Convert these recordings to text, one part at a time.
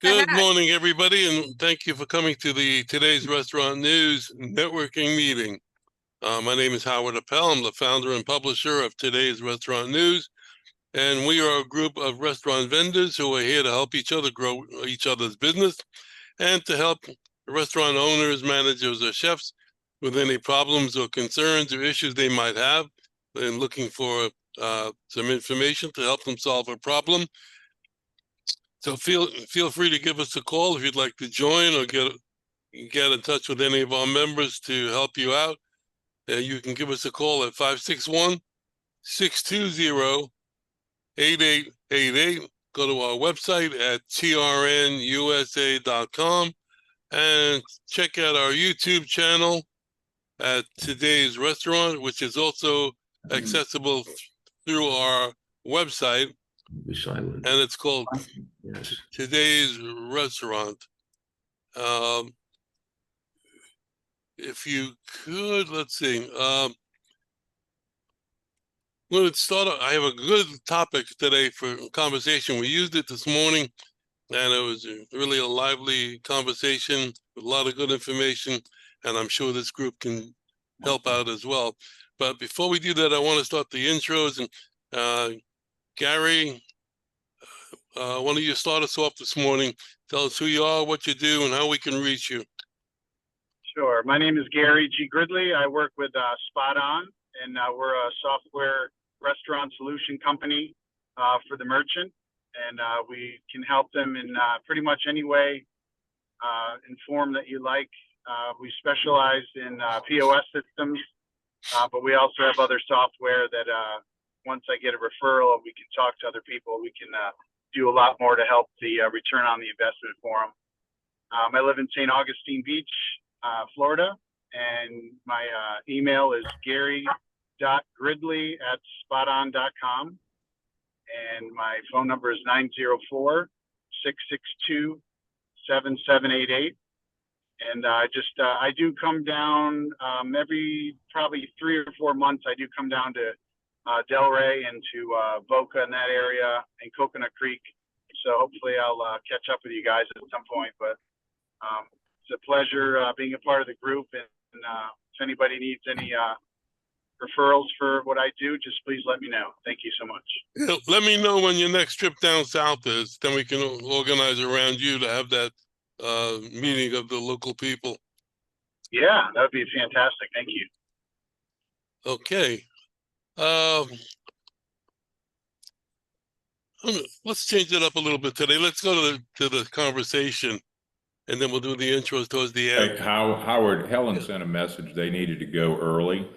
Good morning, everybody, and thank you for coming to today's Restaurant News networking meeting. My name is Howard Appel. I'm the founder and publisher of today's Restaurant News, and we are a group of restaurant vendors who are here to help each other grow each other's business and to help restaurant owners, managers, or chefs with any problems or concerns or issues they might have and looking for some information to help them solve a problem. So feel free to give us a call if you'd like to join or get in touch with any of our members to help you out. You can give us a call at 561-620-8888. Go to our website at trnusa.com and check out our YouTube channel at Today's Restaurant, which is also accessible through our website. Be silent. And it's called Yes. Today's Restaurant. If you could, let's see. Let's start. I have a good topic today for conversation. We used it this morning, and it was really a lively conversation with a lot of good information, and I'm sure this group can help out as well. But before we do that, I want to start the intros. And Gary, why don't you start us off this morning? Tell us who you are, what you do, and how we can reach you. Sure. My name is Gary G. Gridley. I work with Spot On, and we're a software restaurant solution company for the merchant. And we can help them in pretty much any way and form that you like. We specialize in POS systems, but we also have other software that once I get a referral, we can talk to other people. We can do a lot more to help the return on the investment for them. I live in St. Augustine Beach, Florida, and my email is gary.gridley@spoton.com, and my phone number is 904-662-7788. And I do come down every probably 3 or 4 months. I do come down to Delray and to Boca in that area and Coconut Creek. So hopefully I'll catch up with you guys at some point. But it's a pleasure being a part of the group. And if anybody needs any referrals for what I do, just please let me know. Thank you so much. Yeah, let me know when your next trip down south is. Then we can organize around you to have that meeting of the local people. Yeah, that would be fantastic. Thank you. Okay. Let's change it up a little bit today. Let's go to the conversation, and then we'll do the intros towards the end. Hey, Howard, Helen sent a message. They needed to go early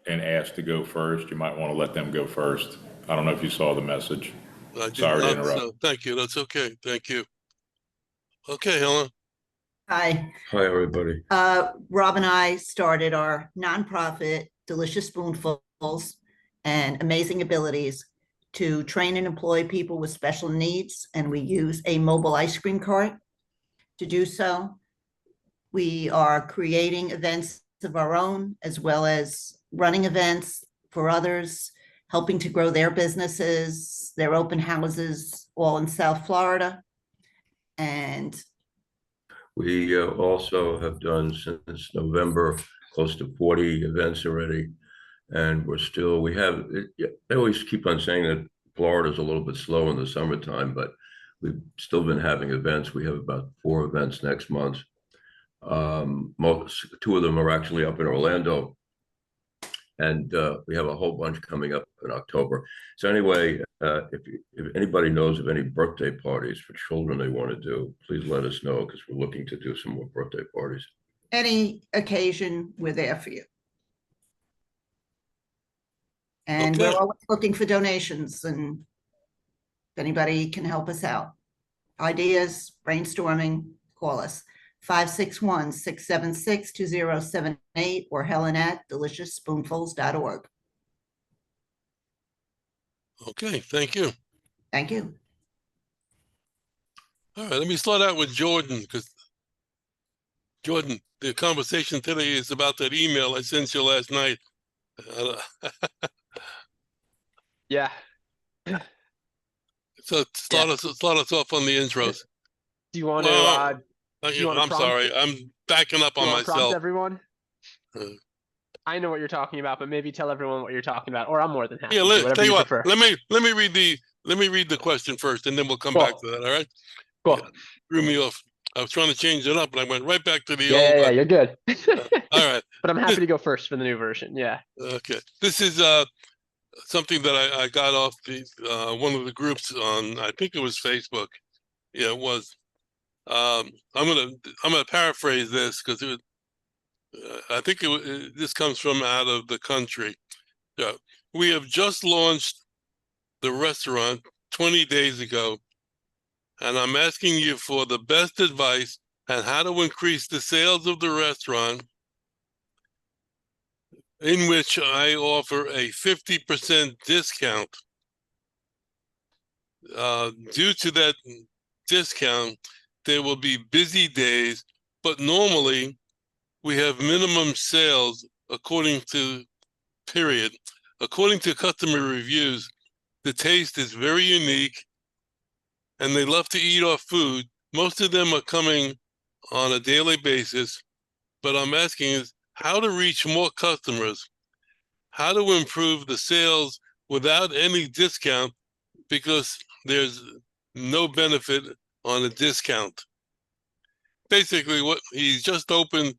and asked to go first. You might want to let them go first. I don't know if you saw the message. Sorry to interrupt. So, thank you. That's okay. Thank you. Okay, Helen. Hi. Hi, everybody. Rob and I started our nonprofit, Delicious Spoonfuls and Amazing Abilities, to train and employ people with special needs, and we use a mobile ice cream cart to do so. We are creating events of our own, as well as running events for others, helping to grow their businesses, their open houses, all in South Florida. And We also have done since November close to 40 events already, and they always keep on saying that Florida's a little bit slow in the summertime, but we've still been having events. We have about 4 events next month. 2 of them are actually up in Orlando, and we have a whole bunch coming up in October. So anyway, if anybody knows of any birthday parties for children they want to do, please let us know, because we're looking to do some more birthday parties. any occasion, we're there for you. And Okay. we're always looking for donations, and if anybody can help us out. Ideas, brainstorming, call us 561-676-2078 or helen@deliciousspoonfuls.org. Okay, thank you. Thank you. All right, let me start out with Jordan, because Jordan, the conversation today is about that email I sent you last night. Yeah. So start us off on the intros. Do you want Well, to I'm sorry. I'm backing up on prompt myself. everyone? Uh, I know what you're talking about, but maybe tell everyone what you're talking about, or I'm more than happy Yeah, to, whatever tell you you what, prefer. let me read the question first, and then we'll come Cool. back to that. All right? Cool. Yeah, threw me off. I was trying to change it up, and I went right back to the Yeah, old. you're good. All right. But I'm happy to go first for the new version. Yeah. Okay. This is something that I got off the one of the groups on, I think it was Facebook. Yeah, it was. I'm gonna paraphrase this because I think this comes from out of the country. Yeah, we have just launched the restaurant 20 days ago, and I'm asking you for the best advice on how to increase the sales of the restaurant, in which I offer a 50% discount. Due to that discount, there will be busy days, but normally we have minimum sales according to customer reviews. The taste is very unique and they love to eat our food. Most of them are coming on a daily basis, but I'm asking is how to reach more customers, how to improve the sales without any discount, because there's no benefit on a discount. Basically, what he's just opened,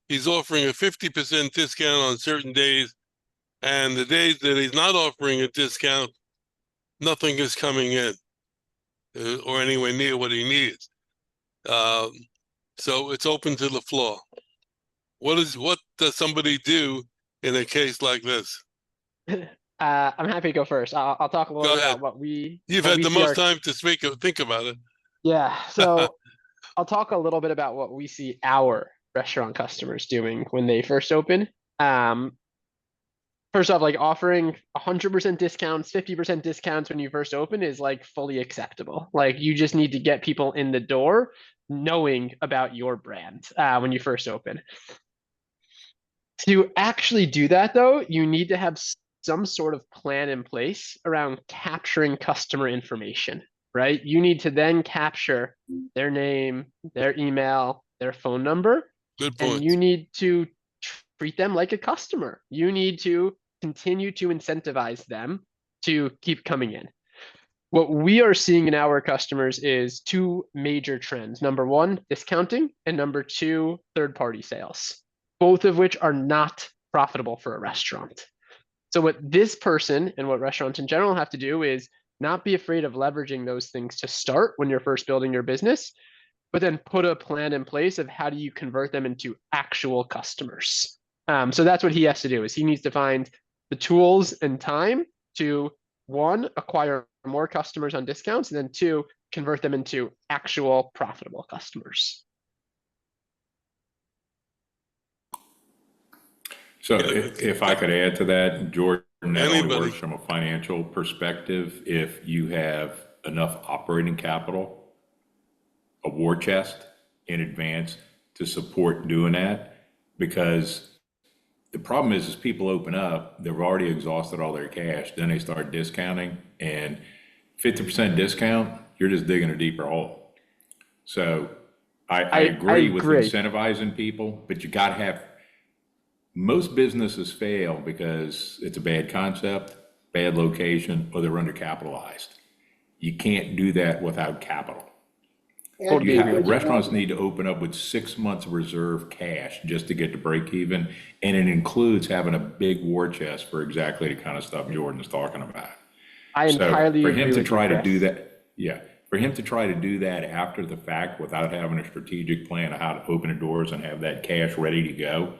he's offering a 50% discount on certain days, and the days that he's not offering a discount, nothing is coming in or anywhere near what he needs. So it's open to the floor. What does somebody do in a case like this? I'm happy to go first. I'll talk a little Go bit ahead. about what we. You've what had we the see most time to think about it. Yeah. So I'll talk a little bit about what we see our restaurant customers doing when they first open. First off, like offering 100% discounts, 50% discounts when you first open is like fully acceptable. Like you just need to get people in the door knowing about your brand when you first open. To actually do that though, you need to have some sort of plan in place around capturing customer information, right? You need to then capture their name, their email, their phone number, Good point. and you need to treat them like a customer. You need to continue to incentivize them to keep coming in. What we are seeing in our customers is two major trends. Number one, discounting, and number two, third-party sales, both of which are not profitable for a restaurant. So what this person and what restaurants in general have to do is not be afraid of leveraging those things to start when you're first building your business, but then put a plan in place of how do you convert them into actual customers. So that's what he has to do, is he needs to find the tools and time to, one, acquire more customers on discounts, and then two, convert them into actual profitable customers. So if I could add to that, Jordan, that only Anybody. works from a financial perspective if you have enough operating capital, a war chest in advance to support doing that. Because the problem is people open up, they've already exhausted all their cash, then they start discounting, and 50% discount, you're just digging a deeper hole. So I agree with incentivizing people, but you got to have, most businesses fail because it's a bad concept, bad location, or they're undercapitalized. You can't do that without capital. Restaurants need to open up with 6 months of reserve cash just to get to break even. And it includes having a big war chest for exactly the kind of stuff Jordan is talking about. I entirely agree for him with to try you, to do that, for him to try to do that after the fact without having a strategic plan of how to open the doors and have that cash ready to go,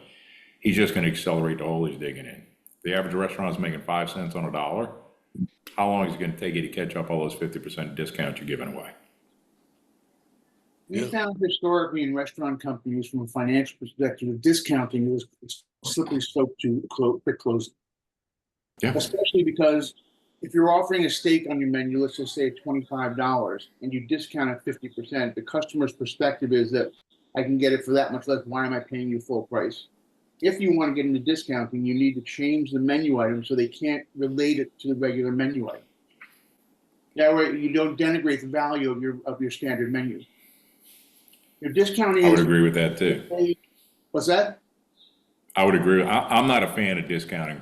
he's just going to accelerate the hole he's digging in. The average restaurant is making 5 cents on a dollar. How long is it going to take you to catch up all those 50% discounts you're giving away? We found historically in restaurant companies, from a financial perspective, the discounting is slippery slope to quick closing. Yeah. Especially because if you're offering a steak on your menu, let's just say $25, and you discount it 50%, the customer's perspective is that I can get it for that much less. Why am I paying you full price? If you want to get into discounting, you need to change the menu item so they can't relate it to the regular menu item. That way you don't denigrate the value of your standard menu. Your discounting I would is, agree with that too. what's that? I would agree. I'm not a fan of discounting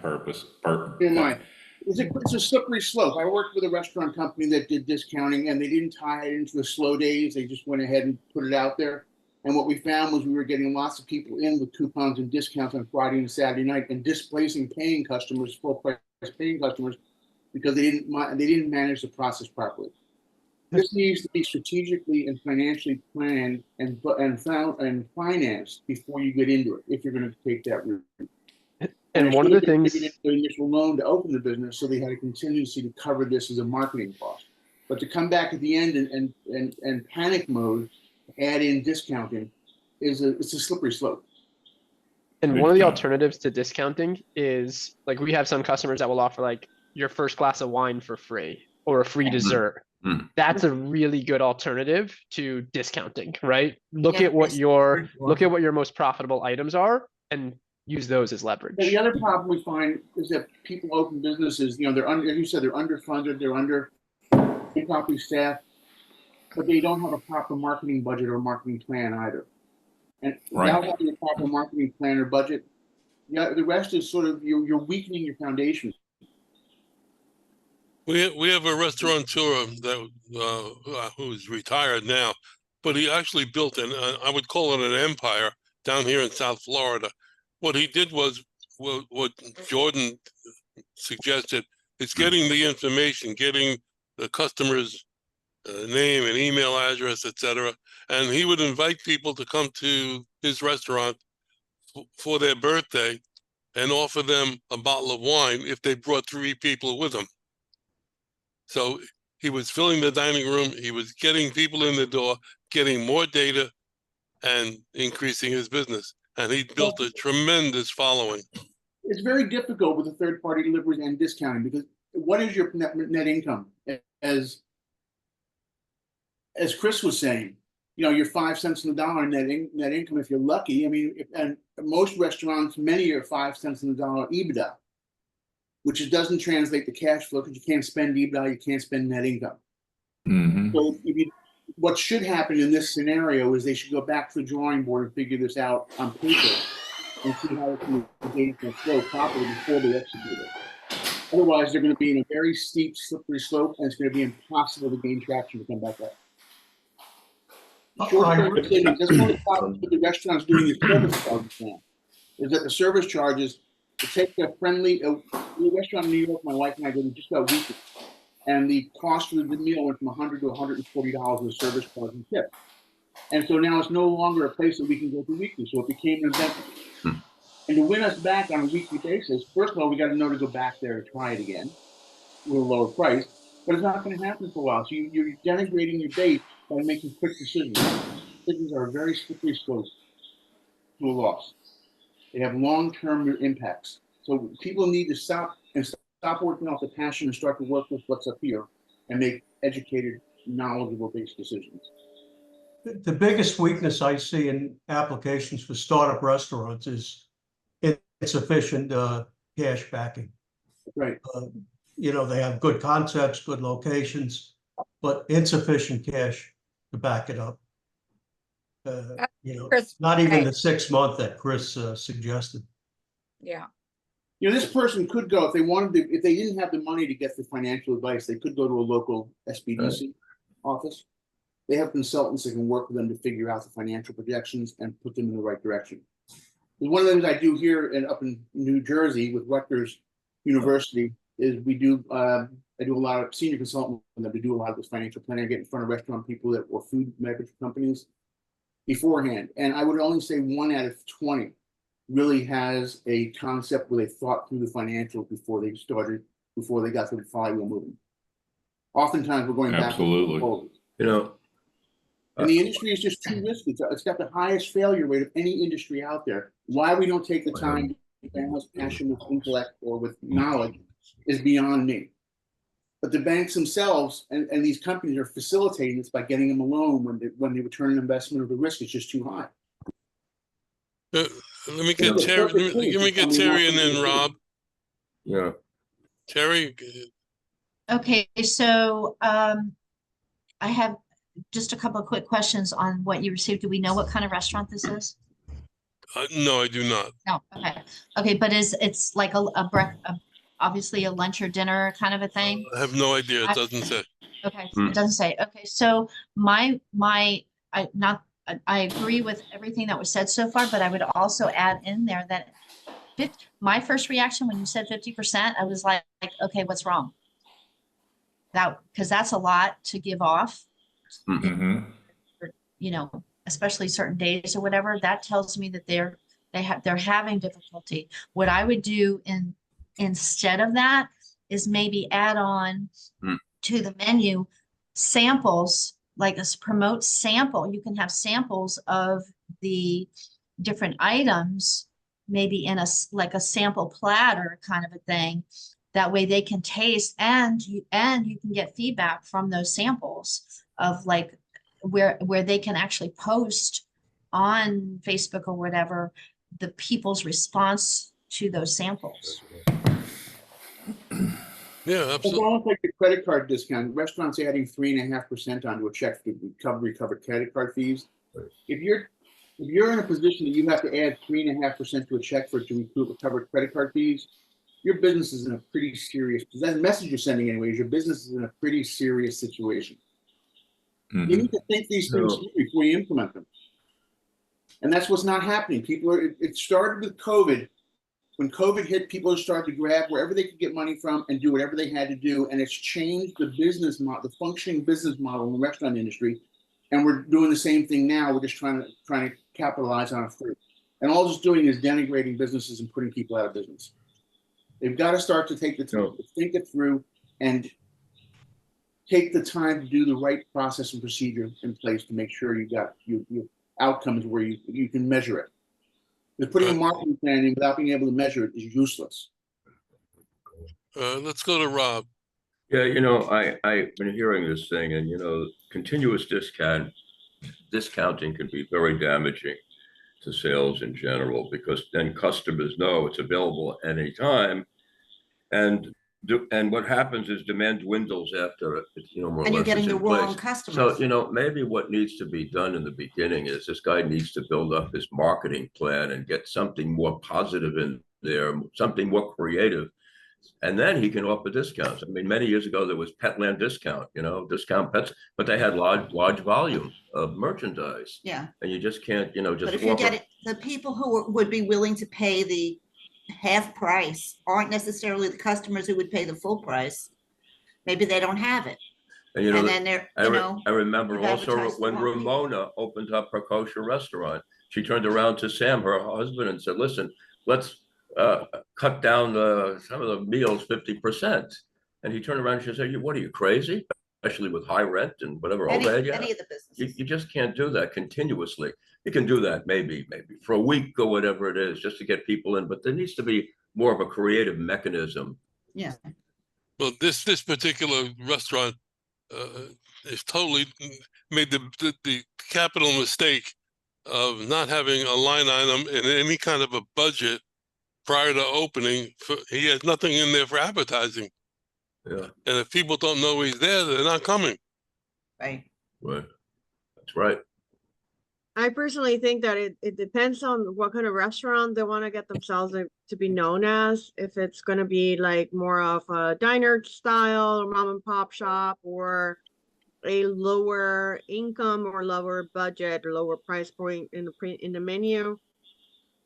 In mind. It's a slippery slope. I worked with a restaurant company that did discounting, and they didn't tie it into the slow days. They just went ahead and put it out there. And what we found was we were getting lots of people in with coupons and discounts on Friday and Saturday night, and displacing paying customers, full price paying customers, because they didn't manage the process properly. This needs to be strategically and financially planned and financed before you get into it, if you're going to take that route. And one of the things, the initial loan to open the business, so they had a contingency to cover this as a marketing cost. But to come back at the end and panic mode, add in discounting, it's a slippery slope. and one of the alternatives to discounting is like we have some customers that will offer like your first glass of wine for free or a free dessert. That's a really good alternative to discounting, right? Look at what your most profitable items are and use those as leverage. The other problem we find is that people open businesses, they're under, as you said, they're underfunded, they're under improperly staffed, but they don't have a proper marketing budget or marketing plan either. And without having a proper marketing plan or budget, the rest is sort of you're weakening your foundation. We have a restaurateur that who's retired now, but he actually built I would call it an empire down here in South Florida. What he did was what Jordan suggested is getting the information, getting the customer's name and email address, etc. And he would invite people to come to his restaurant for their birthday and offer them a bottle of wine if they brought 3 people with them. So he was filling the dining room, he was getting people in the door, getting more data, and increasing his business. And he built a tremendous following. It's very difficult with the third-party deliveries and discounting, because what is your net income? As Chris was saying, you're 5 cents on the dollar net income if you're lucky. I mean, and most restaurants, many are 5 cents on the dollar EBITDA, which doesn't translate to cash flow because you can't spend EBITDA, you can't spend net income. So what should happen in this scenario is they should go back to the drawing board and figure this out on paper and see how it can flow properly before they execute it. Otherwise, they're going to be in a very steep, slippery slope, and it's going to be impossible to gain traction to come back up. Short-term savings. That's one of the problems with the restaurants doing the service charges now, is that the service charges, to take the restaurant in New York, my wife and I did just about weekly, and the cost of the meal went from $100 to $140 with service charge and tip. And so now it's no longer a place that we can go to weekly, so it became an event. And to win us back on a weekly basis, first of all, we got to know to go back there and try it again with a lower price, but it's not going to happen for a while. So you're denigrating your base by making quick decisions. Decisions are a very slippery slope to a loss. They have long-term impacts. So people need to stop working off the passion and start to work with what's up here and make educated, knowledgeable based decisions. The biggest weakness I see in applications for startup restaurants is insufficient cash backing. Right. They have good concepts, good locations, but insufficient cash to back it up. Not even the 6 month that Chris suggested. Yeah. This person could go if they wanted to. If they didn't have the money to get the financial advice, they could go to a local SBDC office. They have consultants that can work with them to figure out the financial projections and put them in the right direction. One of the things I do here up in New Jersey with Rutgers University is I do a lot of senior consulting with them to do a lot of this financial planning. I get in front of restaurant people or food and beverage companies beforehand. And I would only say 1 out of 20 really has a concept where they thought through the financials before they got the flywheel moving. Oftentimes we're going back. Absolutely. And the industry is just too risky. It's got the highest failure rate of any industry out there. Why we don't take the time to balance passion with intellect or with knowledge is beyond me. But the banks themselves and these companies are facilitating this by getting them a loan when the return on investment or the risk is just too high. Let me get Terry. Let me get Terry and then Rob. Yeah. Terry. Okay, so I have just a couple of quick questions on what you received. Do we know what kind of restaurant this is? No, I do not. No, okay. Okay, but it's like obviously a lunch or dinner kind of a thing? I have no idea. It I- doesn't say. Okay, Hmm. it doesn't say. Okay, so I agree with everything that was said so far, but I would also add in there that my first reaction when you said 50%, I was like, okay, what's wrong? Because that's a lot to give off, Mm-hmm. you know, especially certain days or whatever. That tells me that they're having difficulty. What I would do instead of that is maybe add on Hmm. to the menu samples, like a promote sample. You can have samples of the different items, maybe in like a sample platter kind of a thing. That way they can taste and you can get feedback from those samples of like where they can actually post on Facebook or whatever the people's response to those samples. Yeah, It's absolutely. almost like the credit card discount. Restaurants adding 3.5% onto a check to recover credit card fees. If you're in a position that you have to add 3.5% to a check for it to recover credit card fees, your business is in a pretty serious. That message you're sending, anyways, your business is in a pretty serious situation. You need to think these things through before you implement them. And that's what's not happening. It started with COVID. When COVID hit, people started to grab wherever they could get money from and do whatever they had to do. And it's changed the business model, the functioning business model in the restaurant industry. And we're doing the same thing now. We're just trying to capitalize on it free. And all it's doing is denigrating businesses and putting people out of business. They've got to start to take the time to think it through and take the time to do the right process and procedure in place to make sure you got your outcomes where you can measure it. Because putting a marketing plan in without being able to measure it is useless. Let's go to Rob. Yeah, I've been hearing this thing, and continuous discounting can be very damaging to sales in general, because then customers know it's available at any time, and what happens is demand dwindles after it's more or And you're less getting is the in wrong place. customers. So maybe what needs to be done in the beginning is this guy needs to build up his marketing plan and get something more positive in there, something more creative. And then he can offer discounts. I mean, many years ago, there was Petland discount, discount pets, but they had large volume of merchandise. Yeah. And you just can't, just But if you offer. get it, the people who would be willing to pay the half price aren't necessarily the customers who would pay the full price. Maybe they don't have it. And And then they're, I remember you've also advertised when the wrong people. Ramona opened up her kosher restaurant, she turned around to Sam, her husband, and said, "Listen, let's cut down some of the meals 50%." And he turned around and she said, "What are you, crazy? Especially with high rent and whatever overhead you have. Any of the businesses. You just can't do that continuously. You can do that maybe for a week or whatever it is, just to get people in, but there needs to be more of a creative mechanism." Yeah. Well, this particular restaurant is totally made the capital mistake of not having a line item in any kind of a budget prior to opening. He has nothing in there for advertising. Yeah. And if people don't know he's there, they're not coming. Right. Right. That's right. I personally think that it depends on what kind of restaurant they want to get themselves to be known as. If it's going to be like more of a diner style or mom and pop shop, or a lower income or lower budget or lower price point in the menu,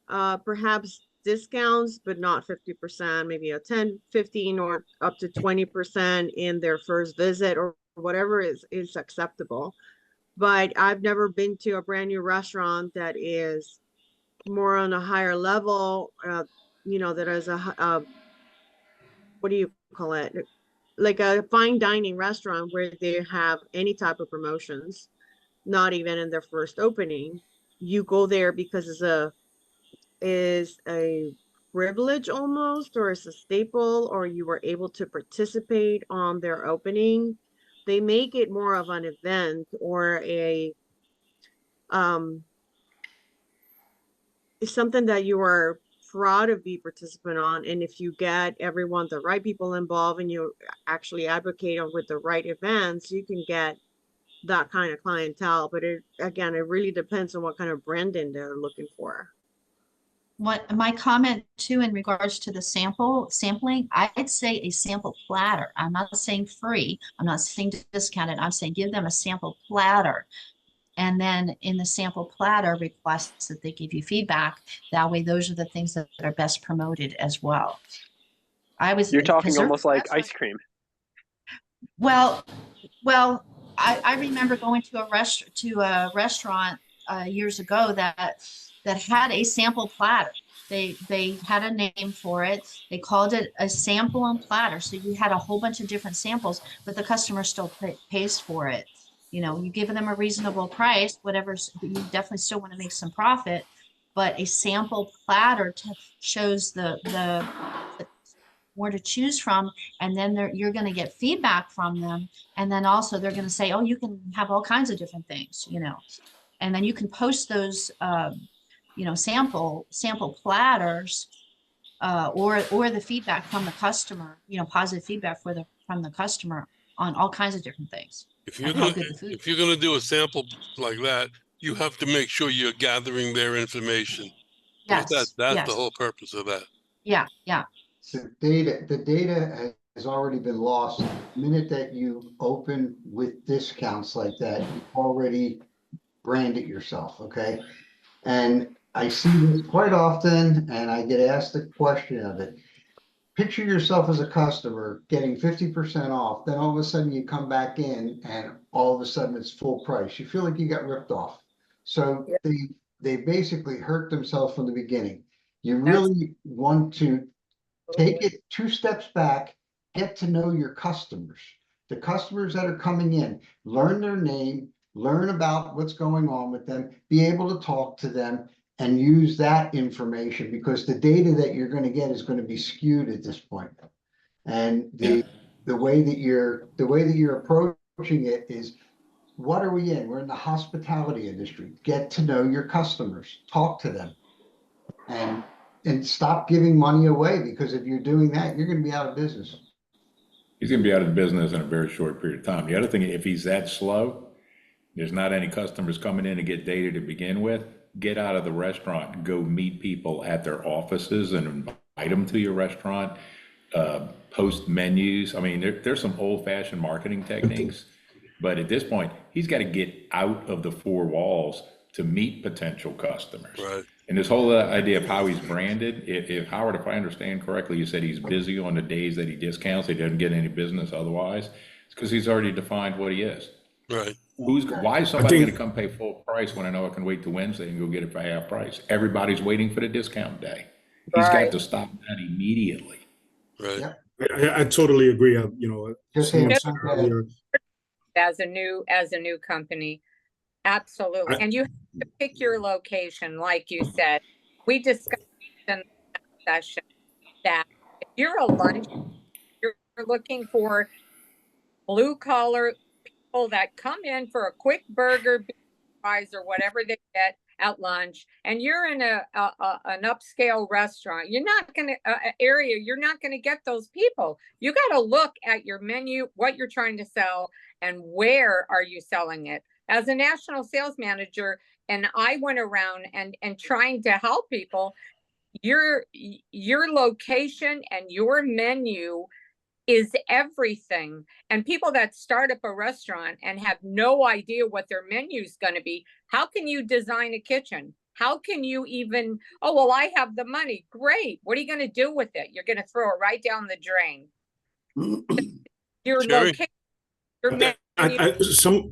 perhaps discounts, but not 50%, maybe a 10, 15, or up to 20% in their first visit, or whatever is acceptable. But I've never been to a brand new restaurant that is more on a higher level, that is what do you call it? Like a fine dining restaurant where they have any type of promotions, not even in their first opening. You go there because is a privilege almost, or it's a staple, or you were able to participate on their opening. They make it more of an event, or it's something that you are proud to be participant on. And if you get everyone, the right people involved, and you actually advocate with the right events, you can get that kind of clientele. But it really depends on what kind of branding they're looking for. What my comment too in regards to the sampling, I'd say a sample platter. I'm not saying free. I'm not saying discounted. I'm saying give them a sample platter. And then in the sample platter, requests that they give you feedback. That way, those are the things that are best promoted as well. You're talking almost like ice cream. Well, I remember going to a restaurant years ago that had a sample platter. They had a name for it. They called it a sample and platter. So you had a whole bunch of different samples, but the customer still pays for it. You know, you give them a reasonable price, whatever, but you definitely still want to make some profit. But a sample platter shows the more to choose from, and then you're going to get feedback from them, and then also they're going to say, oh, you can have all kinds of different things, you know, and then you can post those you know, sample platters or the feedback from the customer, you know, positive feedback from the customer on all kinds of different things. If you're gonna do a sample like that, you have to make sure you're gathering their information. Yes, That's yes. the whole purpose of that. Yeah. The data has already been lost. The minute that you open with discounts like that, you already brand it yourself, okay? And I see this quite often, and I get asked the question of it. Picture yourself as a customer getting 50% off, then all of a sudden you come back in and all of a sudden it's full price. You feel like you got ripped off. So they basically hurt themselves from the beginning. You really want to take it 2 steps back, get to know your customers, the customers that are coming in, learn their name, learn about what's going on with them, be able to talk to them and use that information, because the data that you're going to get is going to be skewed at this point. And the way that you're approaching it is, what are we in? We're in the hospitality industry. Get to know your customers, talk to them, and stop giving money away, because if you're doing that, you're going to be out of business. He's going to be out of business in a very short period of time. The other thing, if he's that slow, there's not any customers coming in to get data to begin with, get out of the restaurant and go meet people at their offices and invite them to your restaurant, post menus. I mean, there's some old-fashioned marketing techniques, but at this point, he's got to get out of the 4 walls to meet potential customers. Right. And this whole idea of how he's branded, if Howard, if I understand correctly, you said he's busy on the days that he discounts, he doesn't get any business otherwise, it's because he's already defined what he is. Right. Why is somebody going to come pay full price when I know I can wait till Wednesday and go get it for half price? Everybody's waiting for the discount day. He's got to stop that immediately. Right. I totally agree. You know, as a new company, absolutely. And you have to pick your location, like you said. We discussed in the session that if you're a lunch, you're looking for blue collar people that come in for a quick burger, fries, or whatever they get at lunch, and you're in an upscale restaurant, you're not going to you're not going to get those people. You got to look at your menu, what you're trying to sell, and where are you selling it. As a national sales manager, and I went around and trying to help people, your location and your menu is everything. And people that start up a restaurant and have no idea what their menu is going to be, how can you design a kitchen? How can you even, oh, well, I have the money. Great. What are you going to do with it? You're going to throw it right down the drain. Your location, your menu.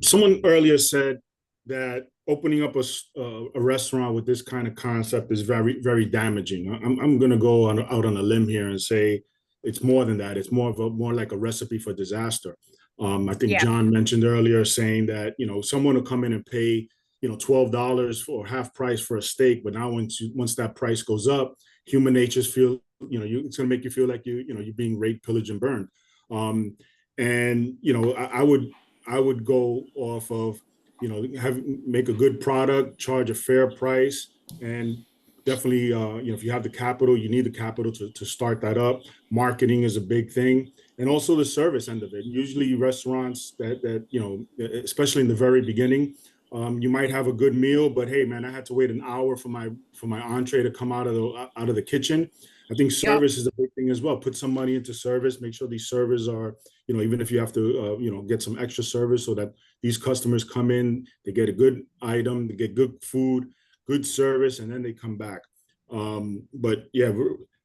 Someone earlier said that opening up a restaurant with this kind of concept is very, very damaging. I'm going to go out on a limb here and say it's more than that. It's more like a recipe for disaster. I think John mentioned earlier saying that, you know, someone will come in and pay, you know, $12 for half price for a steak, but now once that price goes up, human natures feel, you know, it's going to make you feel like you're being raped, pillaged, and burned. And you know, I would go off of, you know, make a good product, charge a fair price, and definitely, if you have the capital, you need the capital to start that up. Marketing is a big thing. And also the service end of it. Usually restaurants that especially in the very beginning, you might have a good meal, but hey, man, I had to wait an hour for my entree to come out of the kitchen. I think service is a big thing as well. Put some money into service. Make sure these servers are, even if you have to, get some extra service so that these customers come in, they get a good item, they get good food, good service, and then they come back. But yeah,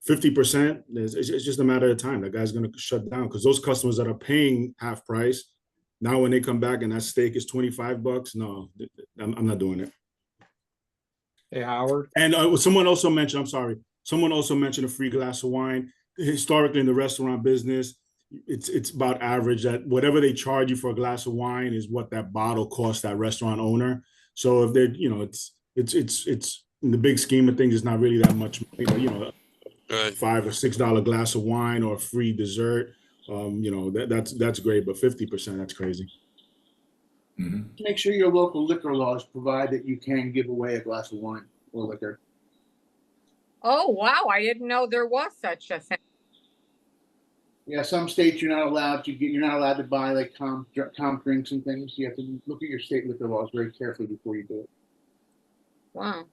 50%, it's just a matter of time. That guy's going to shut down because those customers that are paying half price, now when they come back and that steak is $25, no, I'm not doing it. Hey, Howard. And someone also mentioned a free glass of wine. Historically in the restaurant business, it's about average that whatever they charge you for a glass of wine is what that bottle costs that restaurant owner. So if they're, it's in the big scheme of things, it's not really that much money, but $5 or $6 glass of wine or a free dessert, that's great, but 50%, that's crazy. Mhm. Make sure your local liquor laws provide that you can give away a glass of wine or liquor. Oh, wow. I didn't know there was such a thing. Yeah, some states you're not allowed to buy like comp drinks and things. You have to look at your state liquor laws very carefully before you do it. Wow.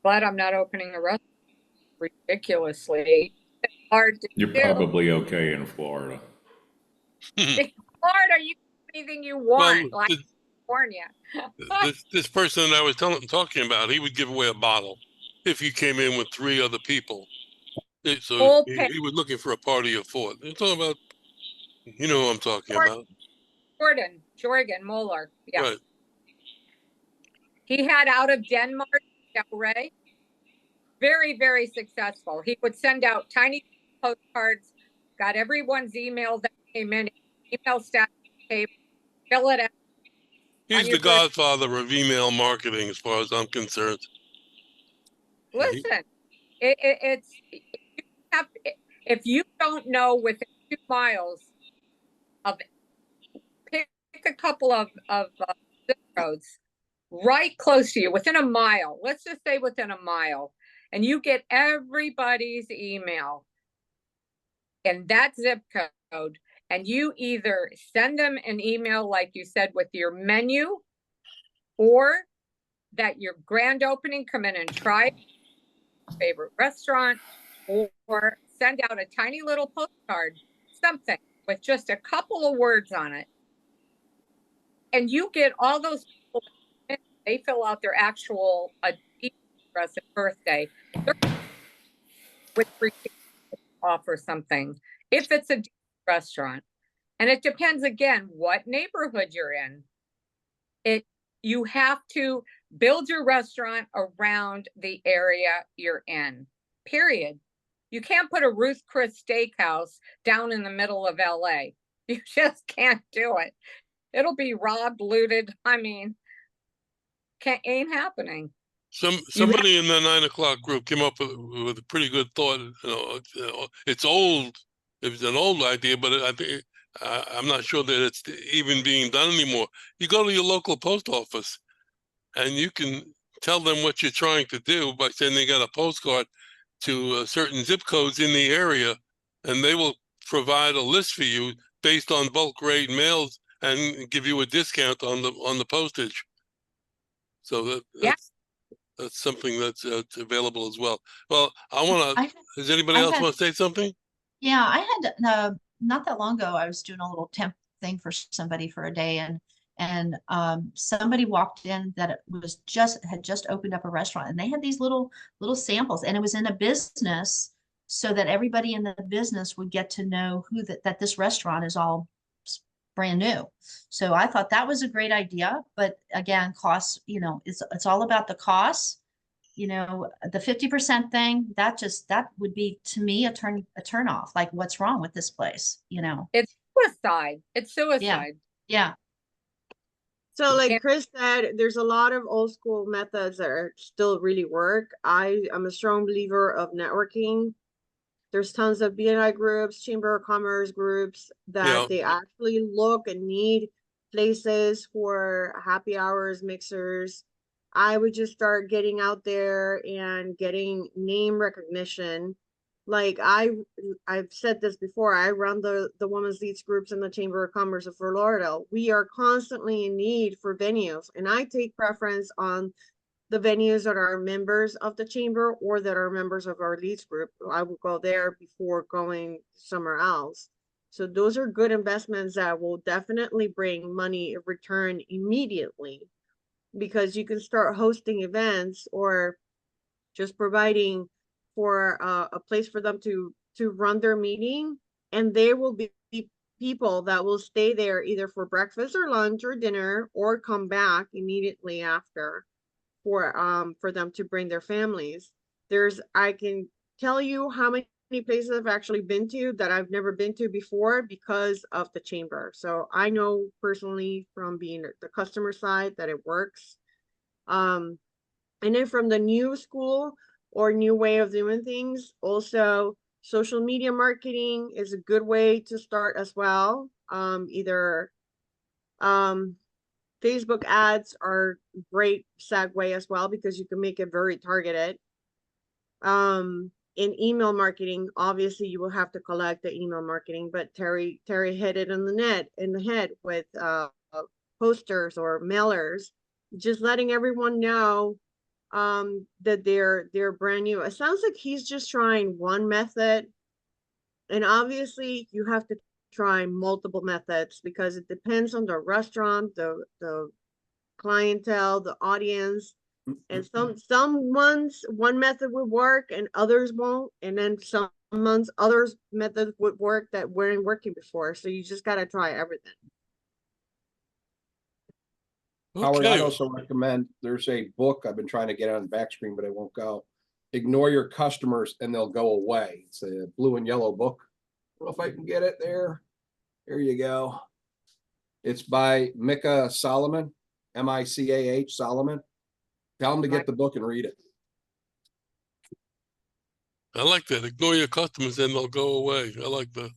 Glad I'm not opening a restaurant. Ridiculously hard to You're do. probably okay in Florida. In Florida, you can do anything you want, like California. This person that I was talking about, he would give away a bottle if you came in with 3 other people. So he was looking for a party of 4. They're talking about, you know what I'm talking about. Jorgen Mueller. Yeah. Right. He had out of Denmark, Del Rey. Very, very successful. He would send out tiny postcards, got everyone's email that came in, email status tape, fill it out. He's the godfather of email marketing, as far as I'm concerned. Listen, if you don't know within 2 miles of, pick a couple of zip codes right close to you, within a mile. Let's just say within a mile. And you get everybody's email in that zip code, and you either send them an email, like you said, with your menu, or that your grand opening, come in and try your favorite restaurant, or send out a tiny little postcard, something with just a couple of words on it. And you get all those people, they fill out their actual address and birthday with free offer something if it's a restaurant. And it depends again what neighborhood you're in. You have to build your restaurant around the area you're in, period. You can't put a Ruth Chris Steakhouse down in the middle of LA. You just can't do it. It'll be robbed, looted. I mean, ain't happening. Somebody in the 9 o'clock group came up with a pretty good thought. It's old. It's an old idea, but I think I'm not sure that it's even being done anymore. You go to your local post office, and you can tell them what you're trying to do by sending out a postcard to certain zip codes in the area, and they will provide a list for you based on bulk rate mails and give you a discount on the postage. So that's something that's available as well. Well, does anybody else want to say something? Yeah, I had, not that long ago, I was doing a little temp thing for somebody for a day, and somebody walked in that had just opened up a restaurant, and they had these little samples, and it was in a business, so that everybody in the business would get to know that this restaurant is all brand new. So I thought that was a great idea, but again, costs, it's all about the costs. The 50% thing, that would be, to me, a turn off. Like, what's wrong with this place? It's suicide. It's suicide. Yeah. So like Chris said, there's a lot of old school methods that still really work. I am a strong believer of networking. There's tons of BNI groups, Chamber of Commerce groups that they actually look and need places for happy hours, mixers. I would just start getting out there and getting name recognition. Like I've said this before, I run the women's leads groups in the Chamber of Commerce of Fort Lauderdale. We are constantly in need for venues, and I take preference on the venues that are members of the chamber or that are members of our leads group. I would go there before going somewhere else. So those are good investments that will definitely bring money return immediately, because you can start hosting events or just providing for a place for them to run their meeting, and there will be people that will stay there either for breakfast or lunch or dinner or come back immediately after for them to bring their families. I can tell you how many places I've actually been to that I've never been to before because of the chamber. So I know personally from being the customer side that it works. And then from the new school or new way of doing things, also social media marketing is a good way to start as well. Either Facebook ads are great segue as well, because you can make it very targeted. In email marketing, obviously you will have to collect the email marketing, but Terry hit it in the head with posters or mailers, just letting everyone know that they're brand new. It sounds like he's just trying one method, and obviously you have to try multiple methods because it depends on the restaurant, the clientele, the audience, and some months one method would work and others won't, and then some months others methods would work that weren't working before. So you just got to try everything. Howard, I'd Okay, also recommend, there's a book I've been trying to get on the back screen, but it won't go. Ignore Your Customers and They'll Go Away. It's a blue and yellow book. I don't know if I can get it there. There you go. It's by Micah Solomon, Micah Solomon. Tell them to get the book and read it. I like that. Ignore your customers and they'll go away. I like that.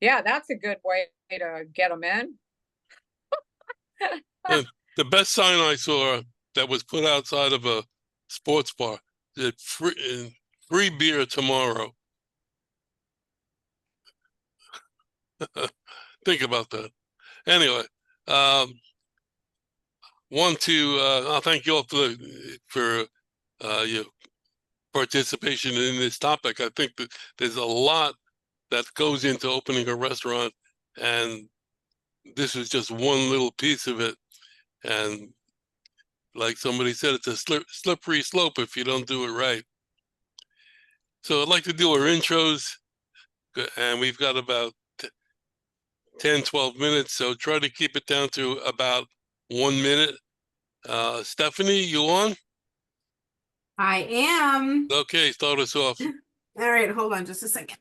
Yeah, that's a good way to get them in. And the best sign I saw that was put outside of a sports bar said free beer tomorrow. Think about that. Anyway, I'll thank you all for your participation in this topic. I think that there's a lot that goes into opening a restaurant, and this is just one little piece of it. And like somebody said, it's a slippery slope if you don't do it right. So I'd like to do our intros, and we've got about 10, 12 minutes. So try to keep it down to about 1 minute. Stephanie, you on? I am. Okay, start us off. All right, hold on just a second.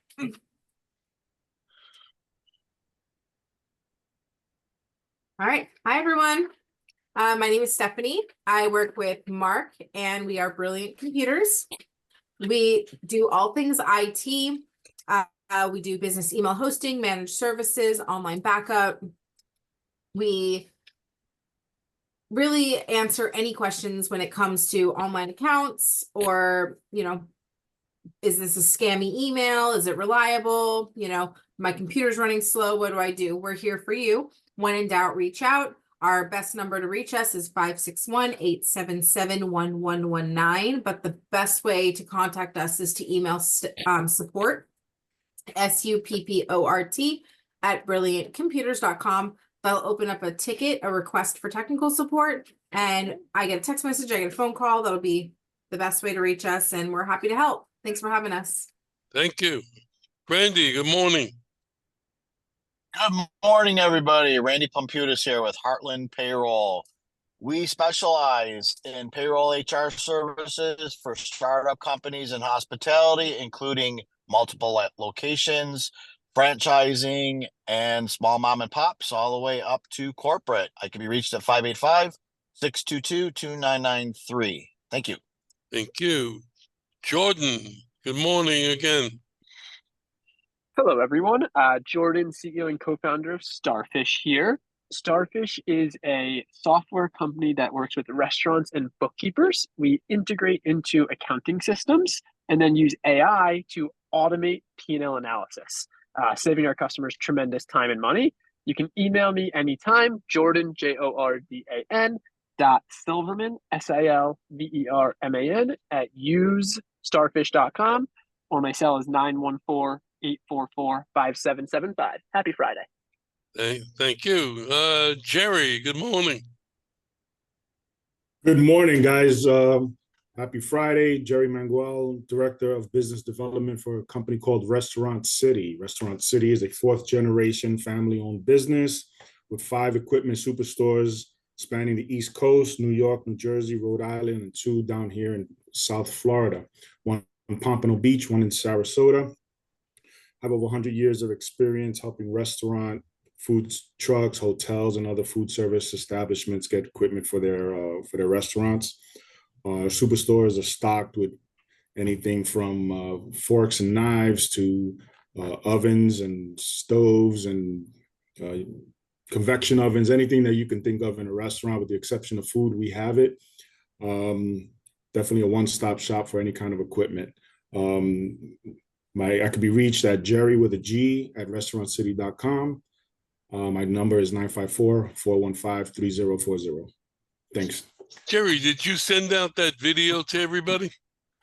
All right. Hi, everyone. My name is Stephanie. I work with Mark, and we are Brilliant Computers. We do all things IT. We do business email hosting, managed services, online backup. We really answer any questions when it comes to online accounts or, is this a scammy email? Is it reliable? My computer's running slow. What do I do? We're here for you. When in doubt, reach out. Our best number to reach us is 561-877-1119. But the best way to contact us is to email support, SUPPORT, @brilliantcomputers.com. They'll open up a ticket, a request for technical support, and I get a text message, I get a phone call. That'll be the best way to reach us, and we're happy to help. Thanks for having us. Thank you. Randy, good morning. Good morning, everybody. Randy Pumputis here with Heartland Payroll. We specialize in payroll HR services for startup companies in hospitality, including multiple locations, franchising, and small mom and pops, all the way up to corporate. I can be reached at 585-622-2993. Thank you. Thank you. Jordan, good morning again. Hello, everyone. Jordan, CEO and co-founder of Starfish here. Starfish is a software company that works with restaurants and bookkeepers. We integrate into accounting systems and then use AI to automate P&L analysis, saving our customers tremendous time and money. You can email me anytime, Jordan, Jordan, .Silverman, SILVERMAN @usestarfish.com, or my cell is 914-844-5775. Happy Friday. Thank you. Jerry, good morning. Good morning, guys. Happy Friday. Jerry Manguel, Director of Business Development for a company called Restaurant City. Restaurant City is a fourth-generation family-owned business with 5 equipment superstores spanning the East Coast, New York, New Jersey, Rhode Island, and 2 down here in South Florida. 1 in Pompano Beach, 1 in Sarasota. Have over 100 years of experience helping restaurant, food trucks, hotels, and other food service establishments get equipment for their restaurants. Superstores are stocked with anything from forks and knives to ovens and stoves and convection ovens, anything that you can think of in a restaurant, with the exception of food, we have it. Definitely a one-stop shop for any kind of equipment. I could be reached at Jerry with a G at restaurantcity.com. My number is 954-415-3040. Thanks. Jerry, did you send out that video to everybody?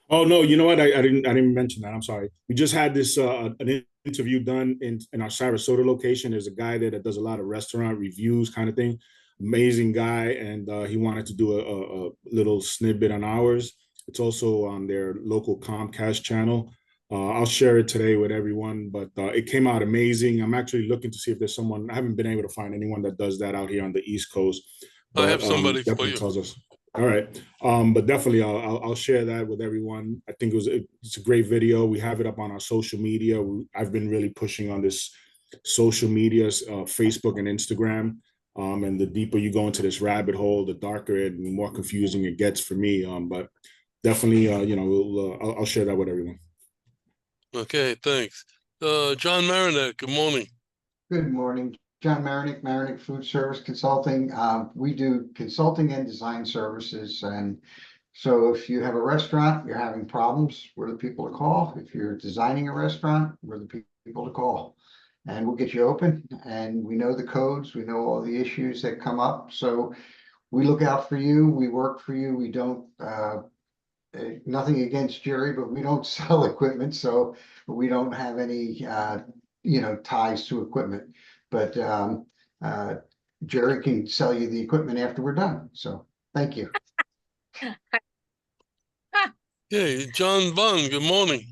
Oh no, you know what? I didn't mention that. I'm sorry. We just had this an interview done in our Sarasota location. There's a guy there that does a lot of restaurant reviews kind of thing. Amazing guy, and he wanted to do a little snippet on ours. It's also on their local Comcast channel. I'll share it today with everyone, but it came out amazing. I'm actually looking to see if there's someone. I haven't been able to find anyone that does that out here on the East Coast. But, I have somebody for you. tells us. All right, but definitely I'll share that with everyone. I think it's a great video. We have it up on our social media. I've been really pushing on this social media, Facebook and Instagram. And the deeper you go into this rabbit hole, the darker and the more confusing it gets for me. But definitely, I'll share that with everyone. Okay, thanks. John Marinak, good morning. Good morning, John Marinak, Marinak Food Service Consulting. We do consulting and design services. And so if you have a restaurant, you're having problems, we're the people to call. If you're designing a restaurant, we're the people to call. And we'll get you open, and we know the codes, we know all the issues that come up. So we look out for you, we work for you. We don't, nothing against Jerry, but we don't sell equipment, so we don't have any, ties to equipment. But Jerry can sell you the equipment after we're done. So thank you. Okay, John Vaughn, good morning.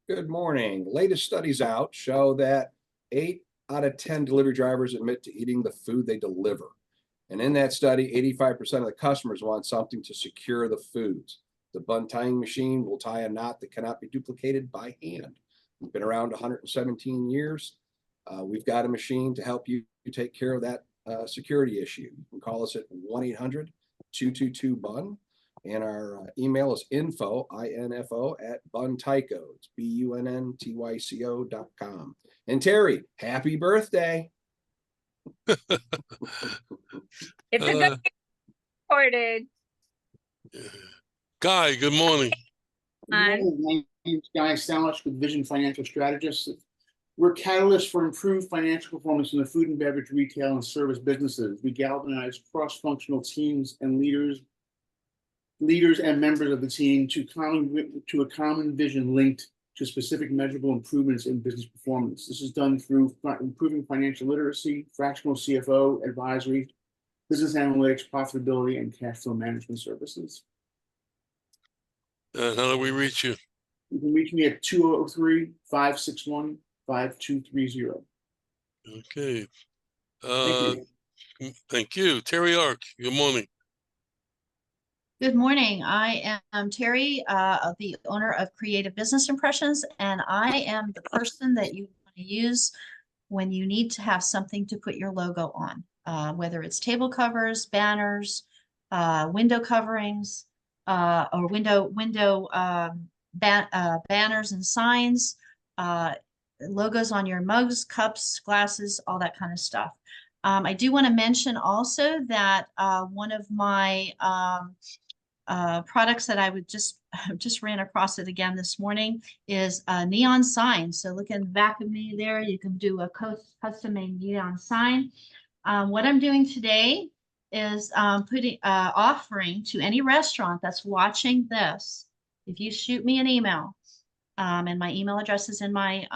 Good morning. Latest studies out show that 8 out of 10 delivery drivers admit to eating the food they deliver. And in that study, 85% of the customers want something to secure the foods. The bun tying machine will tie a knot that cannot be duplicated by hand. We've been around 117 years. We've got a machine to help you take care of that security issue. You can call us at 1-800-222-BUN. And our email is info, info @buntyco. It's BUNNTYCO.com. And Terry, happy birthday. It's a good recorded. Guy, good morning. My name is Guy Salish with Vision Financial Strategists. We're catalysts for improved financial performance in the food and beverage, retail, and service businesses. We galvanize cross-functional teams and leaders and members of the team to a common vision linked to specific measurable improvements in business performance. This is done through improving financial literacy, fractional CFO advisory, business analytics, profitability, and cash flow management services. How do we reach you? You can reach me at 203-561-5230. Okay. Thank you. Thank you. Terry Ark, good morning. Good morning. I am Terry, the owner of Creative Business Impressions, and I am the person that you want to use when you need to have something to put your logo on, whether it's table covers, banners, window coverings, or banners and signs, logos on your mugs, cups, glasses, all that kind of stuff. I do want to mention also that one of my products that I would just ran across it again this morning is a neon sign. So look in the back of me there, you can do a custom-made neon sign. What I'm doing today is offering to any restaurant that's watching this, if you shoot me an email, and my email address is in my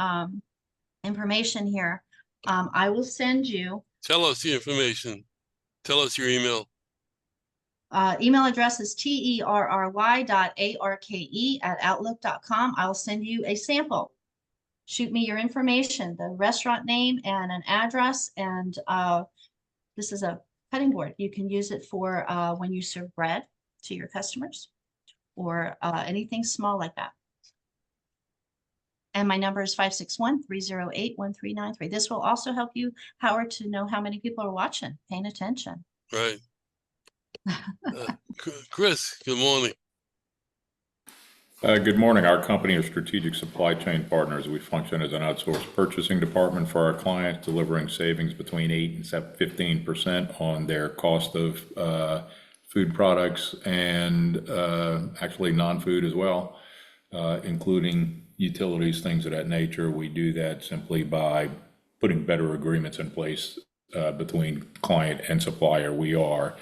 information here, I will send you. Tell us the information. Tell us your email. Email address is terry.arke@outlook.com. I'll send you a sample. Shoot me your information, the restaurant name and an address. And this is a cutting board. You can use it for when you serve bread to your customers or anything small like that. And my number is 561-308-1393. This will also help you, Howard, to know how many people are watching, paying attention. Right. Chris, good morning. Good morning. Our company is Strategic Supply Chain Partners. We function as an outsourced purchasing department for our clients, delivering savings between 8 and 15% on their cost of food products and actually non-food as well, including utilities, things of that nature. We do that simply by putting better agreements in place between client and supplier. We are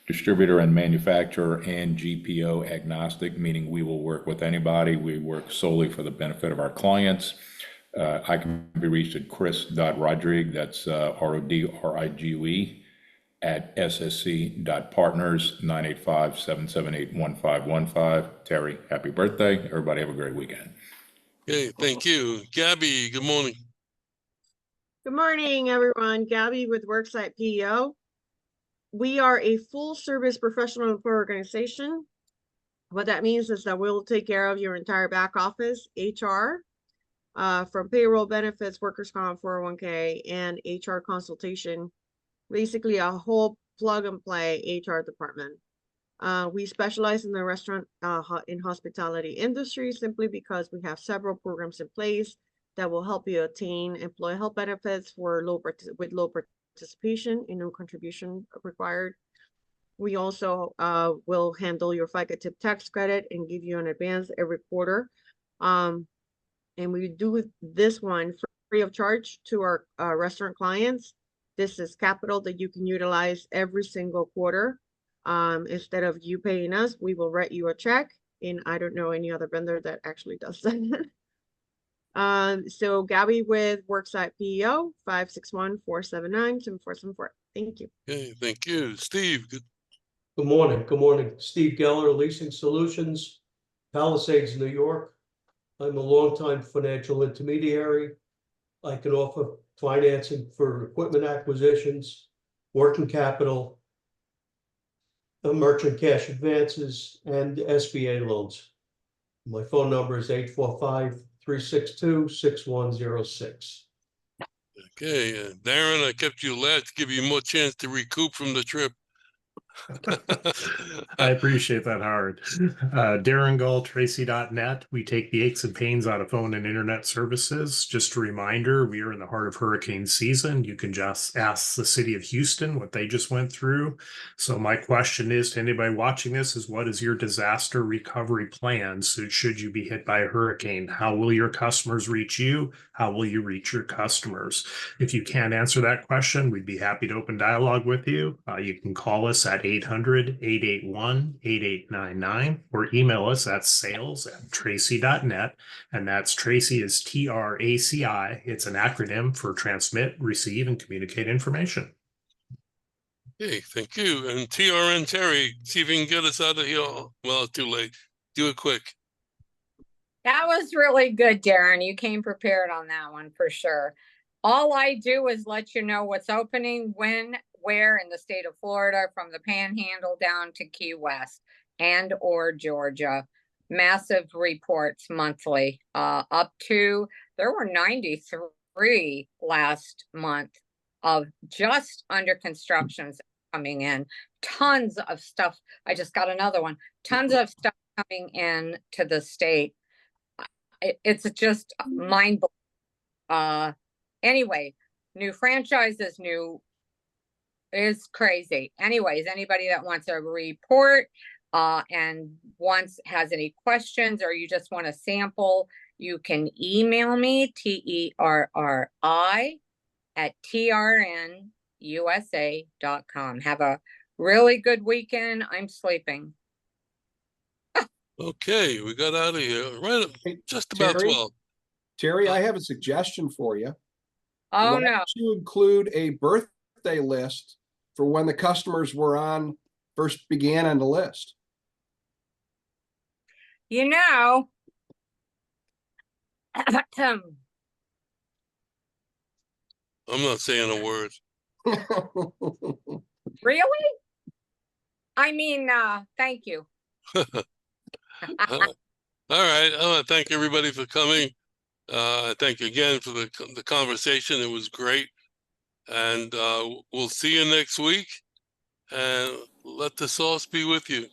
distributor and manufacturer and GPO agnostic, meaning we will work with anybody. We work solely for the benefit of our clients. I can be reached at chris.rodrigue, that's RODRIGUE, at ssc.partners, 985-778-1515. Terry, happy birthday. Everybody have a great weekend. Okay, thank you. Gabby, good morning. Good morning, everyone. Gabby with Worksite PEO. We are a full service professional employee organization. What that means is that we'll take care of your entire back office, HR, from payroll, benefits, workers' comp, 401k, and HR consultation. Basically a whole plug and play HR department. We specialize in the restaurant in hospitality industry simply because we have several programs in place that will help you attain employee health benefits for low participation and no contribution required. We also will handle your FICA tip tax credit and give you an advance every quarter. And we do this one free of charge to our restaurant clients. This is capital that you can utilize every single quarter. Instead of you paying us, we will write you a check. And I don't know any other vendor that actually does that. So Gabby with Worksite PEO, 561-479-7474. Thank you. Okay, thank you. Steve, good morning. Good morning. Steve Geller, Leasing Solutions, Palisades, New York. I'm a longtime financial intermediary. I can offer financing for equipment acquisitions, working capital, merchant cash advances, and SBA loans. My phone number is 845-362-6106. Okay, Darren, I kept you last to give you more chance to recoup from the trip. I appreciate that, Howard. Darren Gull, Tracy.net. We take the aches and pains out of phone and internet services. Just a reminder, we are in the heart of hurricane season. You can just ask the city of Houston what they just went through. So my question is to anybody watching this is, what is your disaster recovery plan? So should you be hit by a hurricane, how will your customers reach you? How will you reach your customers? If you can't answer that question, we'd be happy to open dialogue with you. You can call us at 800-881-8899 or email us at sales@tracy.net. And that's Tracy is TRACI. It's an acronym for transmit, receive, and communicate information. Okay, thank you. And TRN Terry, see if you can get us out of here. Well, too late. Do it quick. That was really good, Darren. You came prepared on that one for sure. All I do is let you know what's opening, when, where in the state of Florida, from the Panhandle down to Key West and or Georgia. Massive reports monthly, up to, there were 93 last month of just under constructions coming in. Tons of stuff. I just got another one. Tons of stuff coming in to the state. It's just mind-blowing. Anyway, new franchises, new It's crazy. Anyways, anybody that wants a report and has any questions, or you just want a sample, you can email me, TERRI@trnusa.com. Have a really good weekend. I'm sleeping. Okay, we got out of here right just about Terry? 12. Terry, I have a suggestion for you. Oh, Why no. don't you include a birthday list for when the customers first began on the list? You know, I'm not saying a word. really? I mean, thank you. All right. I want to thank everybody for coming. Thank you again for the conversation. It was great. And we'll see you next week. And let the sauce be with you.